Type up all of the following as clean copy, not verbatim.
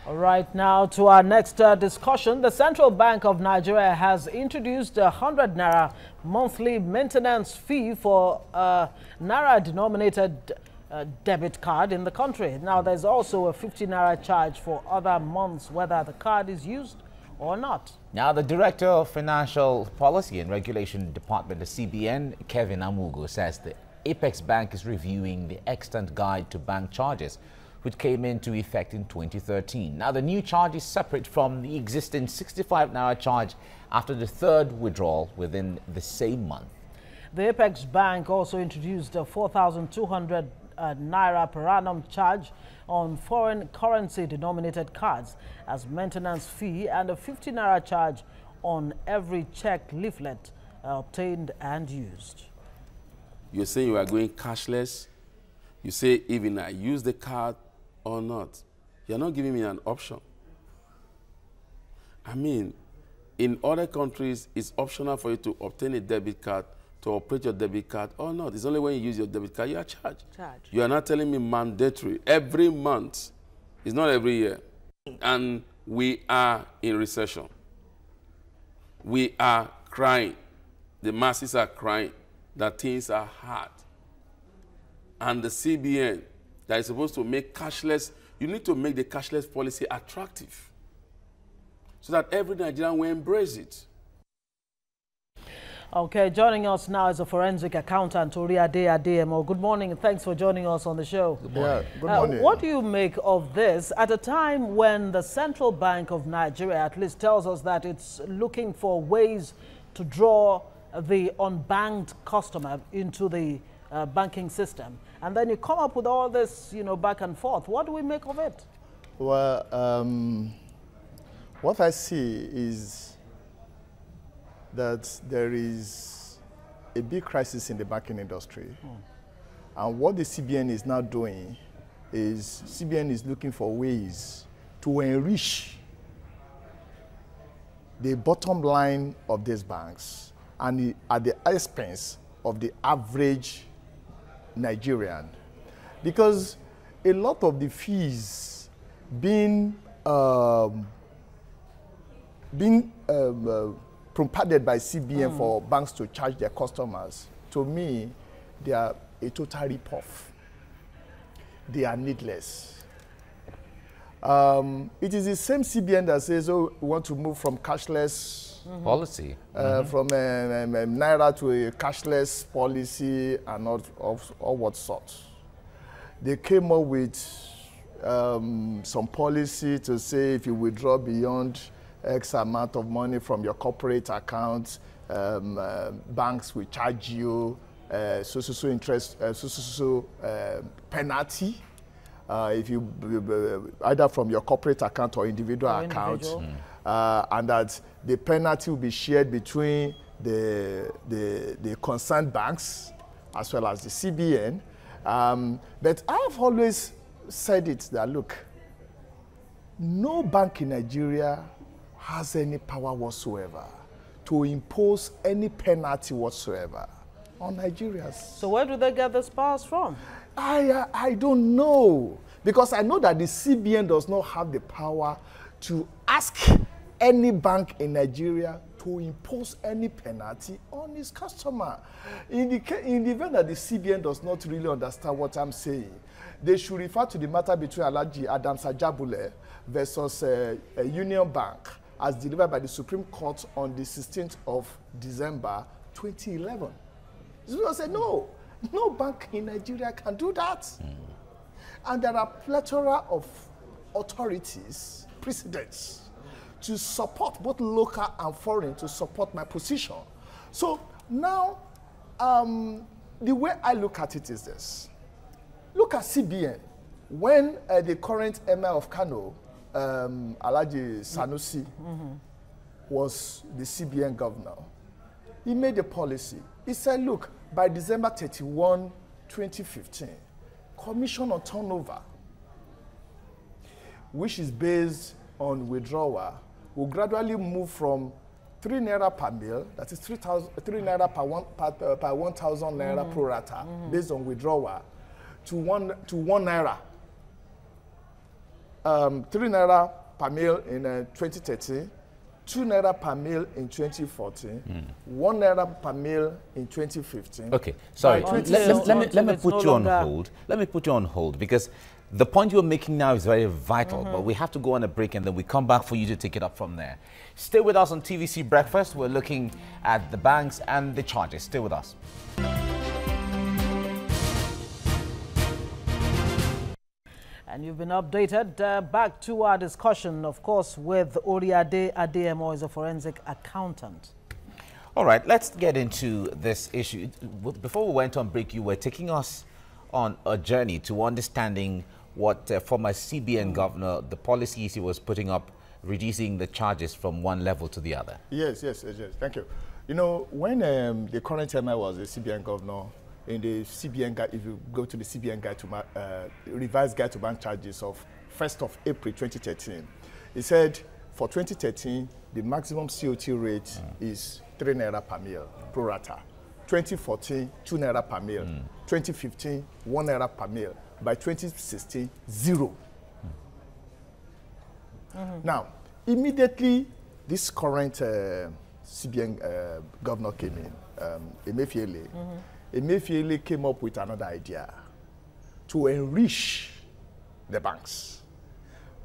All right, now to our next discussion. The Central Bank of Nigeria has introduced a 100 naira monthly maintenance fee for a naira-denominated debit card in the country. Now, there's also a 50 naira charge for other months, whether the card is used or not. Now, the Director of Financial Policy and Regulation Department, the CBN, Kevin Amugo, says the Apex Bank is reviewing the extant guide to bank charges, which came into effect in 2013. Now, the new charge is separate from the existing 65 naira charge after the third withdrawal within the same month. The Apex Bank also introduced a 4,200 naira per annum charge on foreign currency denominated cards as maintenance fee and a 50 naira charge on every check leaflet obtained and used. You're saying you are going cashless. You say even I use the card or not. You're not giving me an option. I mean, in other countries, it's optional for you to obtain a debit card, to operate your debit card or not. It's only when you use your debit card you are charged. You are not telling me mandatory. Every month. It's not every year. And we are in recession. We are crying. The masses are crying that things are hard. And the CBN that is supposed to make cashless, you need to make the cashless policy attractive so that every Nigerian will embrace it. Okay, joining us now is a forensic accountant, Oriade Adeyemo. Good morning and thanks for joining us on the show. Good morning. Good morning. What do you make of this at a time when the Central Bank of Nigeria at least tells us that it's looking for ways to draw the unbanked customer into the banking system, and then you come up with all this, back and forth? What do we make of it? Well, what I see is that there is a big crisis in the banking industry. And what the CBN is now doing is CBN is looking for ways to enrich the bottom line of these banks and at the expense of the average Nigerian, because a lot of the fees being propagated by CBN for banks to charge their customers, to me, they are a total rip-off. They are needless. It is the same CBN that says, oh, we want to move from cashless policy, from naira to a cashless policy and all what sort. They came up with some policy to say if you withdraw beyond X amount of money from your corporate account, banks will charge you so interest, penalty. If you either from your corporate account or individual account, and that the penalty will be shared between the concerned banks as well as the CBN. But I've always said it that, look, no bank in Nigeria has any power whatsoever to impose any penalty whatsoever on Nigerians. So where do they get these powers from? I don't know, because I know that the CBN does not have the power to ask any bank in Nigeria to impose any penalty on its customer. In the event that the CBN does not really understand what I'm saying, they should refer to the matter between Alhaji Adam Sajabule versus Union Bank as delivered by the Supreme Court on the 16th of December 2011. So said, no bank in Nigeria can do that. And there are plethora of authorities, precedents, to support both local and foreign to support my position. So now, the way I look at it is this. Look at CBN. When the current Emir of Kano, Alhaji Sanusi, was the CBN governor, he made a policy. He said, look, by December 31, 2015, Commission on Turnover, which is based on withdrawal, will gradually move from 3 naira per mil, that is 3 naira per 1,000 naira pro rata, based on withdrawal, to one naira 3 naira per meal in 2013, 2 naira per meal in 2014, 1 naira per meal in 2015. Okay, sorry. Let me put you on hold. Let me put you on hold because the point you're making now is very vital, but we have to go on a break and then we come back for you to take it up from there. Stay with us on TVC Breakfast. We're looking at the banks and the charges. Stay with us. And you've been updated. Back to our discussion, of course, with Oriade Ademo, is a forensic accountant. All right, let's get into this issue. Before we went on break, you were taking us on a journey to understanding what former CBN governor, the policies he was putting up, reducing the charges from one level to the other. Yes. Thank you. You know, when the current MI was the CBN governor, in the CBN guide, if you go to the CBN guide to revised guide to bank charges of 1st of April 2013, it said for 2013 the maximum COT rate is 3 naira per meal pro rata. 2014 2 naira per meal. 2015 1 naira per meal. By 2016 0. Now, immediately this current CBN governor came in, Emefiele. Emefiele came up with another idea to enrich the banks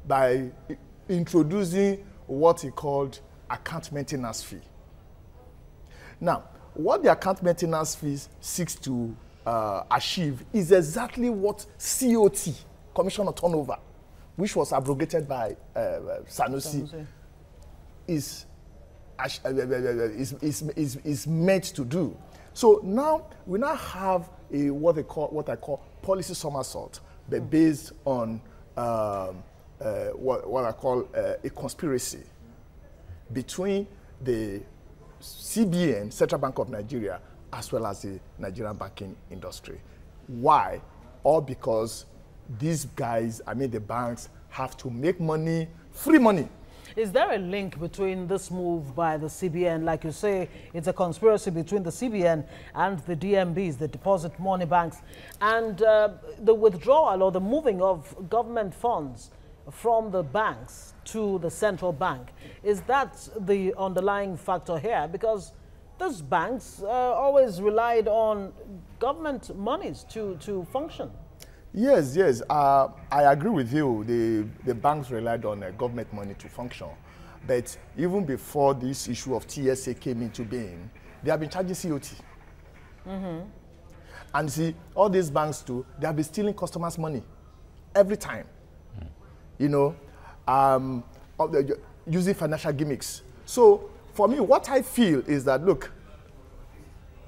by introducing what he called account maintenance fee. Now, what the account maintenance fee seeks to achieve is exactly what COT, Commission on Turnover, which was abrogated by Sanusi, is meant to do. So now we now have a what I call policy somersault, but based on what I call a conspiracy between the CBN, Central Bank of Nigeria, as well as the Nigerian banking industry. Why? All because these guys, the banks, have to make money, free money. Is there a link between this move by the CBN? Like you say, it's a conspiracy between the CBN and the DMBs, the deposit money banks, and the withdrawal or the moving of government funds from the banks to the central bank. Is that the underlying factor here? Because those banks always relied on government monies to function. Yes. I agree with you. The banks relied on government money to function. But even before this issue of TSA came into being, they have been charging COT. And see, all these banks too, they have been stealing customers' money every time. You know, using financial gimmicks. So for me, what I feel is that, look,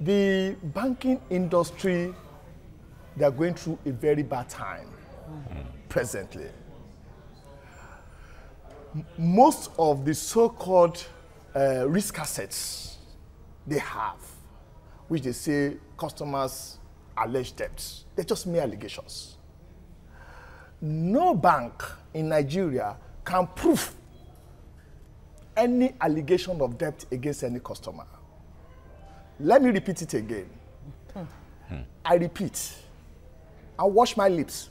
the banking industry, they are going through a very bad time presently. Most of the so-called risk assets they have, which they say customers allege debts, they're just mere allegations. No bank in Nigeria can prove any allegation of debt against any customer. Let me repeat it again. I repeat. I wash my lips.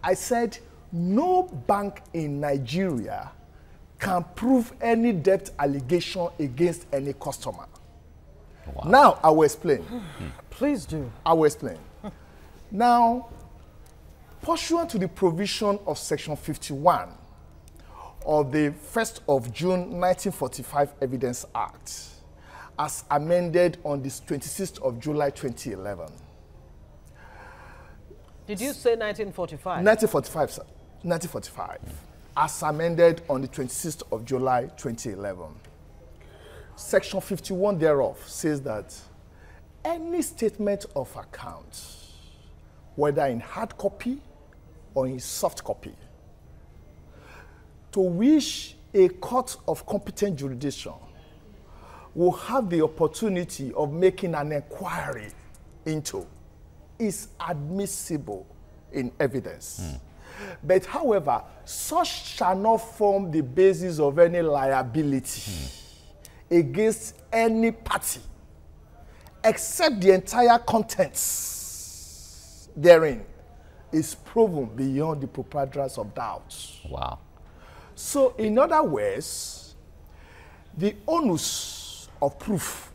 I said no bank in Nigeria can prove any debt allegation against any customer. Wow. Now, I will explain. Please do. I will explain. Now, pursuant to the provision of Section 51 of the 1st of June 1945 Evidence Act, as amended on the 26th of July 2011. Did you say 1945? 1945, sir. 1945. As amended on the 26th of July 2011. Section 51 thereof says that any statement of account, whether in hard copy or in soft copy, to which a court of competent jurisdiction will have the opportunity of making an inquiry into, is admissible in evidence. But however, such shall not form the basis of any liability against any party, except the entire contents therein is proven beyond the preponderance of doubts. Wow. So, in other words, the onus of proof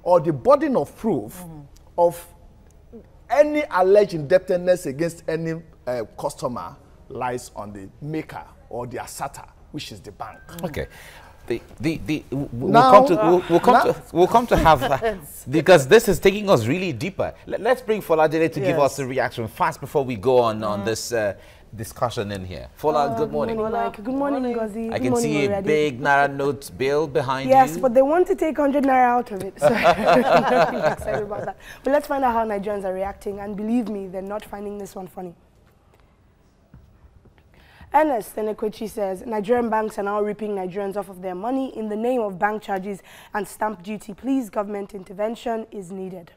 or the burden of proof of any alleged indebtedness against any customer lies on the maker or the asserter, which is the bank. Okay. We'll come to have that, because this is taking us really deeper. Let's bring Foladele to give us a reaction fast before we go on this discussion in here. Fola, good morning. Good morning, Ngozi. I can see a big Naira note bill behind you. Yes, but they want to take 100 Naira out of it. So I'm not really excited about that. But let's find out how Nigerians are reacting. And believe me, they're not finding this one funny. Ernest Enekwechi says, Nigerian banks are now ripping Nigerians off of their money in the name of bank charges and stamp duty. Please, government intervention is needed.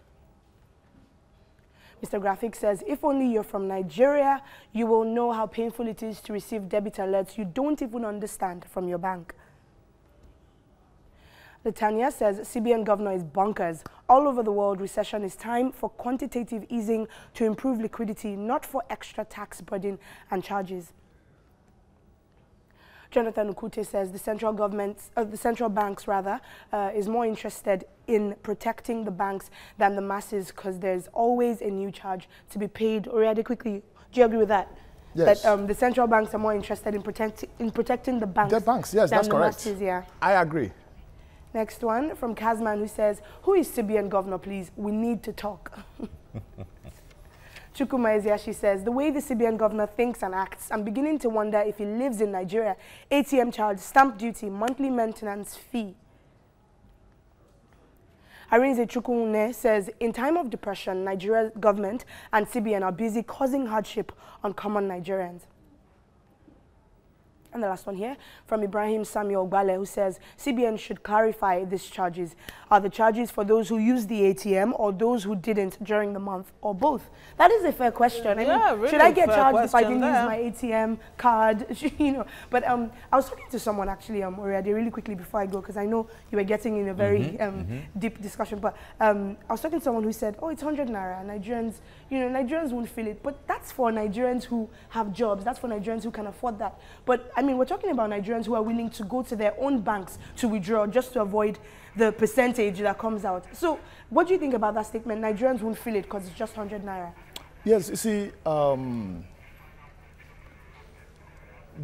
Mr. Graphic says, if only you're from Nigeria, you will know how painful it is to receive debit alerts you don't even understand from your bank. Latanya says, CBN governor is bonkers. All over the world, recession is time for quantitative easing to improve liquidity, not for extra tax burden and charges. Jonathan Ukute says the central banks is more interested in protecting the banks than the masses because there's always a new charge to be paid. Oriade, quickly, do you agree with that? Yes. That the central banks are more interested in protecting the banks. The banks, yes, that's correct. Masses, yeah. I agree. Next one from Kazman, who says, who is CBN governor, please? We need to talk. Chukuma Eziashi says, the way the CBN governor thinks and acts, I'm beginning to wonder if he lives in Nigeria. ATM charge, stamp duty, monthly maintenance fee. Arinze Chukwune says, in time of depression, Nigeria's government and CBN are busy causing hardship on common Nigerians. And the last one here from Ibrahim Samuel Gbale, who says CBN should clarify these charges. Are the charges for those who use the ATM or those who didn't during the month, or both? That is a fair question. I mean, really, should I get charged if I didn't use my ATM card? You know, but I was talking to someone actually, Oriade, really quickly before I go, because I know you were getting in a very deep discussion. But I was talking to someone who said, oh, it's 100 Naira. Nigerians, you know, Nigerians won't feel it. But that's for Nigerians who have jobs. That's for Nigerians who can afford that. But I mean, we're talking about Nigerians who are willing to go to their own banks to withdraw just to avoid the percentage that comes out. So what do you think about that statement? Nigerians won't feel it because it's just 100 Naira. Yes, you see,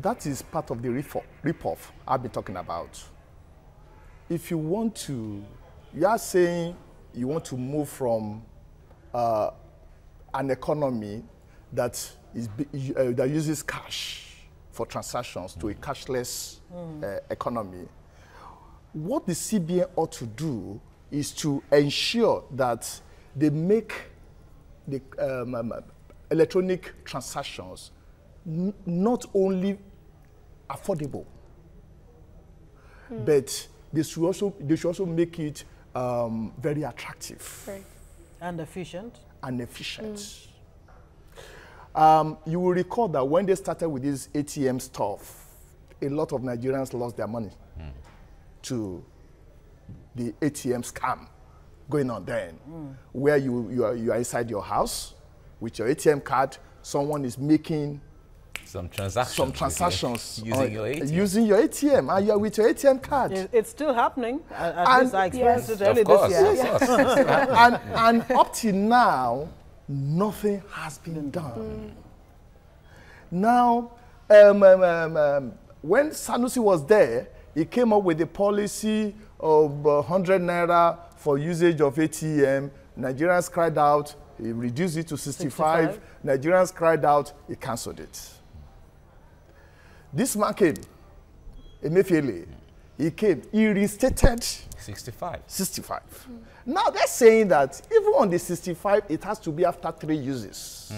that is part of the rip-off I've been talking about. If you want to, you are saying you want to move from an economy that uses cash for transactions to a cashless economy. What the CBN ought to do is to ensure that they make the electronic transactions not only affordable, but they should also make it very attractive. Right. And efficient. And efficient. You will recall that when they started with this ATM stuff, a lot of Nigerians lost their money to the ATM scam going on then, where you are inside your house with your ATM card, someone is making some transactions using your ATM, and you are with your ATM card. It's still happening. At least I experienced it early this year. Yes. and up till now, nothing has been done. Now, when Sanusi was there, he came up with a policy of 100 Naira for usage of ATM. Nigerians cried out, he reduced it to 65. Nigerians cried out, he cancelled it. This man came, Emefiele, he restated 65. Now they're saying that even on the 65, it has to be after 3 uses.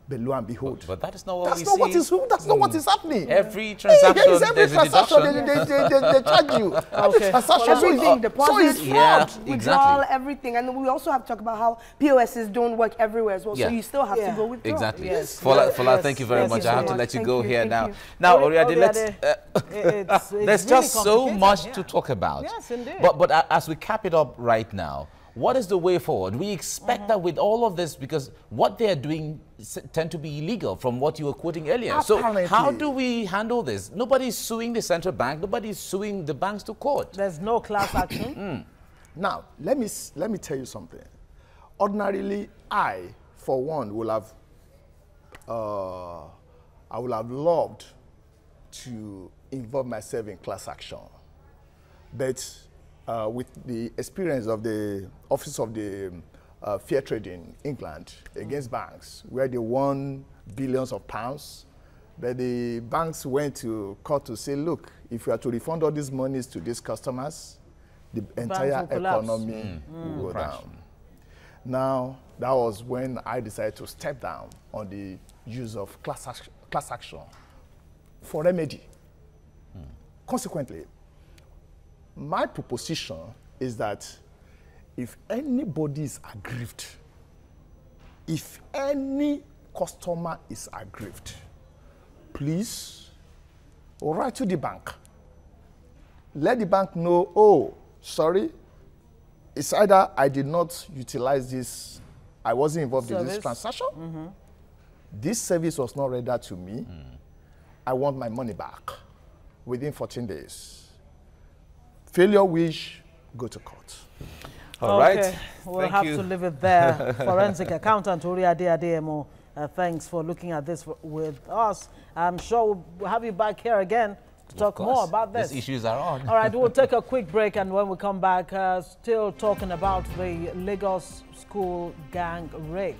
But lo and behold, but that is not what that's not what is happening. Every transaction, every transaction they charge you. Okay. Everything, deposits, withdrawal, everything. And we also have to talk about how POSs don't work everywhere as well. So you still have to go withdraw. Exactly. Yes. Fola, thank you very much. I have to let you go here now. Now, Oriade, there's just so much to talk about. Yes, indeed. But as we cap it up right now, What is the way forward? We expect that with all of this, because what they are doing tend to be illegal from what you were quoting earlier. Apparently. So how do we handle this? Nobody's suing the central bank. Nobody's suing the banks to court. There's no class action. Now, let me tell you something. Ordinarily, I, for one, will have loved to involve myself in class action. But with the experience of the Office of the Fair Trade in England against banks, where they won billions of pounds, but the banks went to court to say, look, if we are to refund all these monies to these customers, the entire economy will go down. Now, that was when I decided to step down on the use of class action for remedy. Consequently, my proposition is that if anybody is aggrieved, if any customer is aggrieved, please write to the bank. Let the bank know, oh, sorry, it's either I did not utilize this, I wasn't involved in this transaction, this service was not rendered to me, I want my money back within 14 days. Failure wish, go to court. All right. We'll have to leave it there. Forensic accountant Uriade Ademo, thanks for looking at this with us. I'm sure we'll have you back here again to talk more about this. These issues are on. All right, we'll take a quick break, and when we come back, still talking about the Lagos school gang rape.